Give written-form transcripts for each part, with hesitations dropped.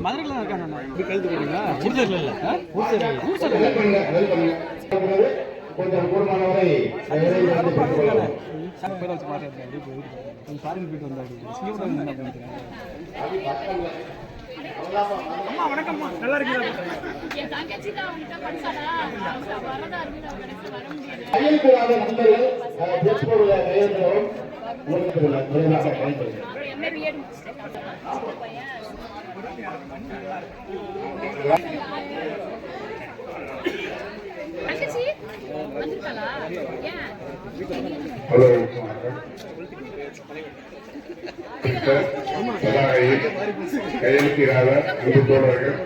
மதுரையில் இருக்காங்க கழுத்து போடுங்க கொஞ்சம் கூடுமானவரை அம்மா வணக்கம்மா, நல்லா இருக்கீங்களா? கையெழுத்திடாத அன்பு தோழர்கள்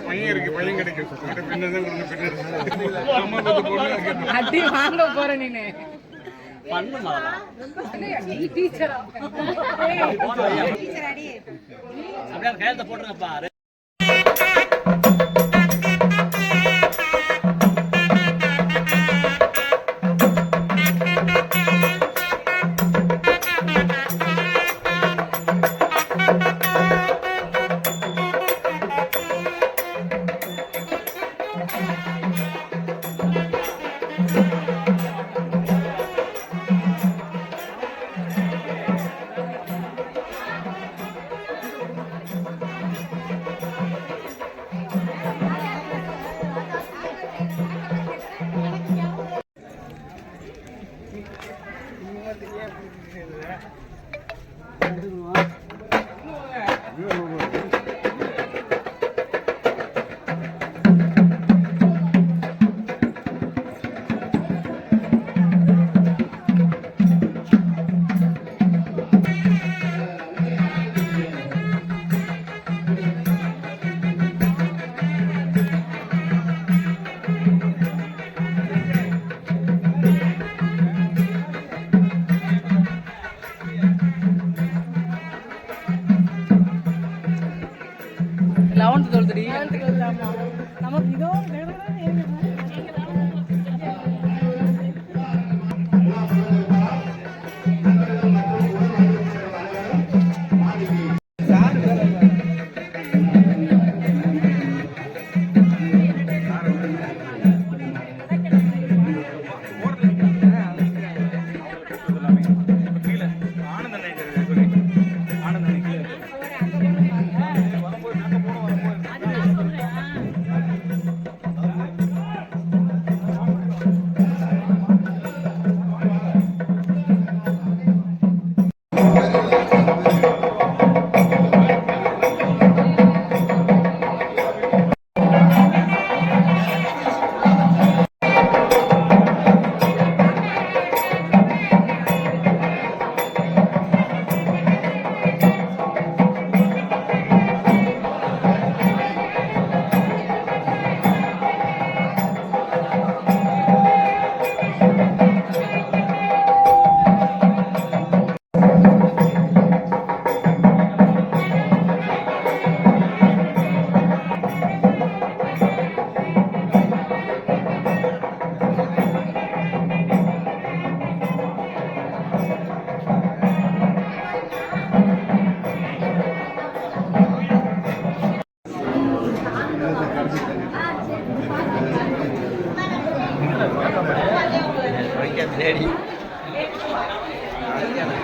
பையன் இருக்கு, பையன் கிடைக்கும். அடி வாங்க போற நீனு கையெழுத்த போட்டுருங்கப்பா.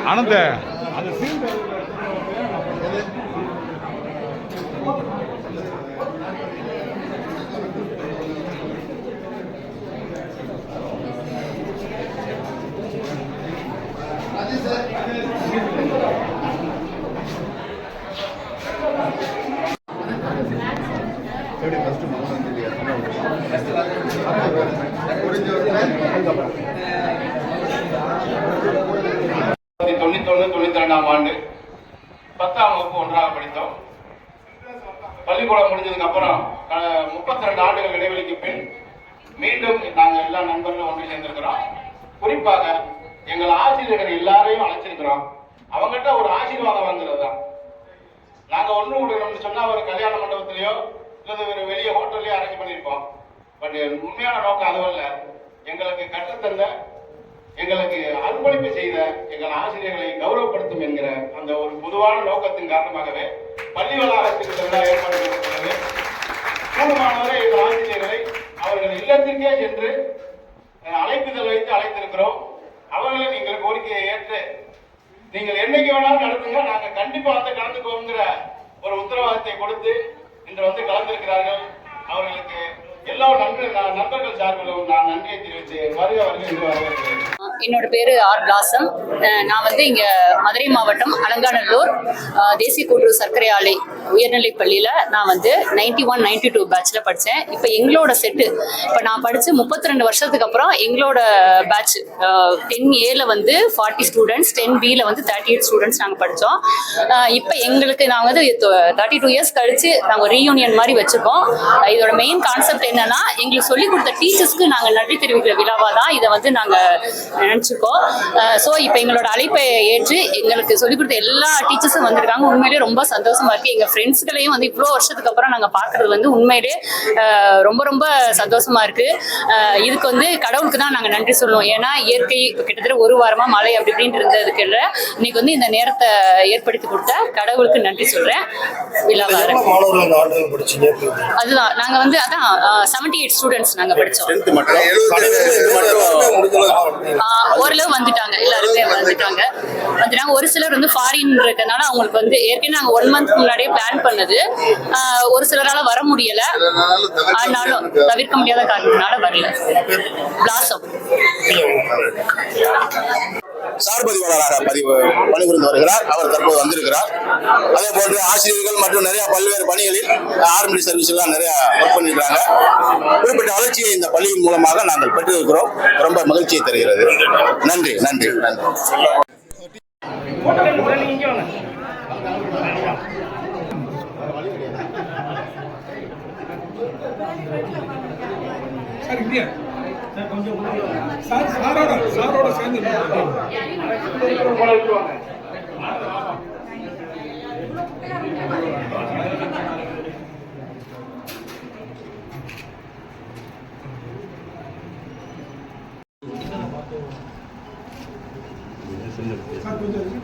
ஆனந்த ஆண்டு 10ஆம் வகுப்பு ஒன்றாக படித்தோம். பள்ளிக்கூடம் முடிஞ்சதுக்கு அப்புறம் 32 ஆண்டுகள் இடைவெளிக்கு பின் மீண்டும் நாங்கள் எல்லா நண்பர்களும் ஒன்று சேர்ந்திருக்கிறோம். குறிப்பாக எங்கள் ஆசிரியர்கள் எல்லாரையும் அழைச்சிருக்கிறோம். அவங்ககிட்ட ஒரு ஆசீர்வாதம் வாங்குறது தான். நாங்க ஒன்று விடணும்னு சொன்னா ஒரு கல்யாண மண்டபத்திலேயோ இல்லது ஒரு வெளியே ஹோட்டல்லையோ அரேஞ்ச் பண்ணியிருப்போம். பட் உண்மையான நோக்கம் அதுவல்ல. எங்களுக்கு கற்றுத்தந்த, எங்களுக்கு அர்ப்பணிப்பு செய்த எங்கள் ஆசிரியர்களை கௌரவப்படுத்தும் என்கிற அந்த ஒரு பொதுவான நோக்கத்தின் காரணமாகவே பள்ளி வளாகத்தில் ஏற்பாடு செய்யப்பட்டுள்ளது. கூடுமானவரை எங்கள் ஆசிரியர்களை அவர்கள் இல்லத்திற்கே சென்று அழைப்புதல் வைத்து அழைத்திருக்கிறோம். அவர்களை நீங்கள் கோரிக்கையை ஏற்று நீங்கள் என்னைக்கு வேணாலும் நடத்துங்க, நாங்கள் கண்டிப்பா கலந்துக்குவோங்கிற ஒரு உத்தரவாதத்தை கொடுத்து இன்று கலந்திருக்கிறார்கள். அவர்களுக்கு எல்லா நண்பர்கள் சார்பிலும் நான் நன்றியை தெரிவித்து வருக என்று வரவேற்கிறேன். என்னோட பேரு ஆர் பிளாசம். நான் இங்க மதுரை மாவட்டம் அலங்காநல்லூர் தேசிய கூட்டுறவு சர்க்கரை ஆலை உயர்நிலைப் பள்ளியில நான் 91-92 பேட்ச்ல படித்தேன். இப்போ எங்களோட செட்டு இப்போ நான் படித்து 32 வருஷத்துக்கு அப்புறம் எங்களோட பேட்ச் 10Aல 40 ஸ்டூடெண்ட்ஸ், 10Bல 38 ஸ்டூடெண்ட்ஸ் நாங்கள் படித்தோம். இப்போ எங்களுக்கு நாங்கள் 32 இயர்ஸ் கழிச்சு நாங்கள் ரீயூனியன் மாதிரி வச்சுருக்கோம். இதோட மெயின் கான்செப்ட் என்னன்னா, எங்களுக்கு சொல்லிக் கொடுத்த டீச்சர்ஸ்க்கு நாங்கள் நன்றி தெரிவிக்கிற விழாவாக தான் இதை நாங்கள் நினைச்சிருக்கோம். ஸோ இப்போ எங்களோட அழைப்பை ஏற்று எங்களுக்கு சொல்லிக் கொடுத்த எல்லா டீச்சர்ஸும் வந்திருக்காங்க. உண்மையிலேயே ரொம்ப சந்தோஷமா இருக்கு. எங்கள் ஃப்ரெண்ட்ஸ்களையும் இவ்வளோ வருஷத்துக்கு அப்புறம் நாங்கள் பார்க்கறது உண்மையிலேயே ரொம்ப ரொம்ப சந்தோஷமா இருக்கு. இதுக்கு கடவுளுக்கு தான் நாங்கள் நன்றி சொல்லுவோம். ஏன்னா இயற்கை கிட்டத்தட்ட ஒரு வாரமா மழை அப்படி இப்படின்னு இருந்ததுக்கு இன்னைக்கு இந்த நேரத்தை ஏற்படுத்தி கொடுத்த கடவுளுக்கு நன்றி சொல்றேன். அதுதான் நாங்கள் அதான் 78 ஸ்டூடெண்ட்ஸ் நாங்கள் படித்தோம். ஓரளவு வந்துட்டாங்க, எல்லாருமே வந்துட்டாங்க. ஒரு சிலர் ஃபாரின் இருக்கனால அவங்களுக்கு ஏற்கனவே நாங்கள் 1 மந்த் முன்னாடியே பிளான் பண்ணது. ஒரு சிலரால வர முடியல, ஆனாலும் தவிர்க்க முடியாத காரணத்தினால வரல. பிளாசம் சார்பதிவாளராக பணிபுரிந்து வருகிறார். அவர் தற்போது வந்திருக்கிறார். அதே போன்று ஆசிரியர்கள் மற்றும் நிறைய பல்வேறு பணிகளில் ஆர்மி சர்வீஸ் எல்லாம் நிறைய ஒர்க் பண்ணிருக்காங்க. குறிப்பிட்ட வளர்ச்சியை இந்த பள்ளியின் மூலமாக நாங்கள் பெற்றிருக்கிறோம். ரொம்ப மகிழ்ச்சியை தருகிறது. நன்றி நன்றி நன்றி. சாரோட சேர்ந்து கொஞ்சம்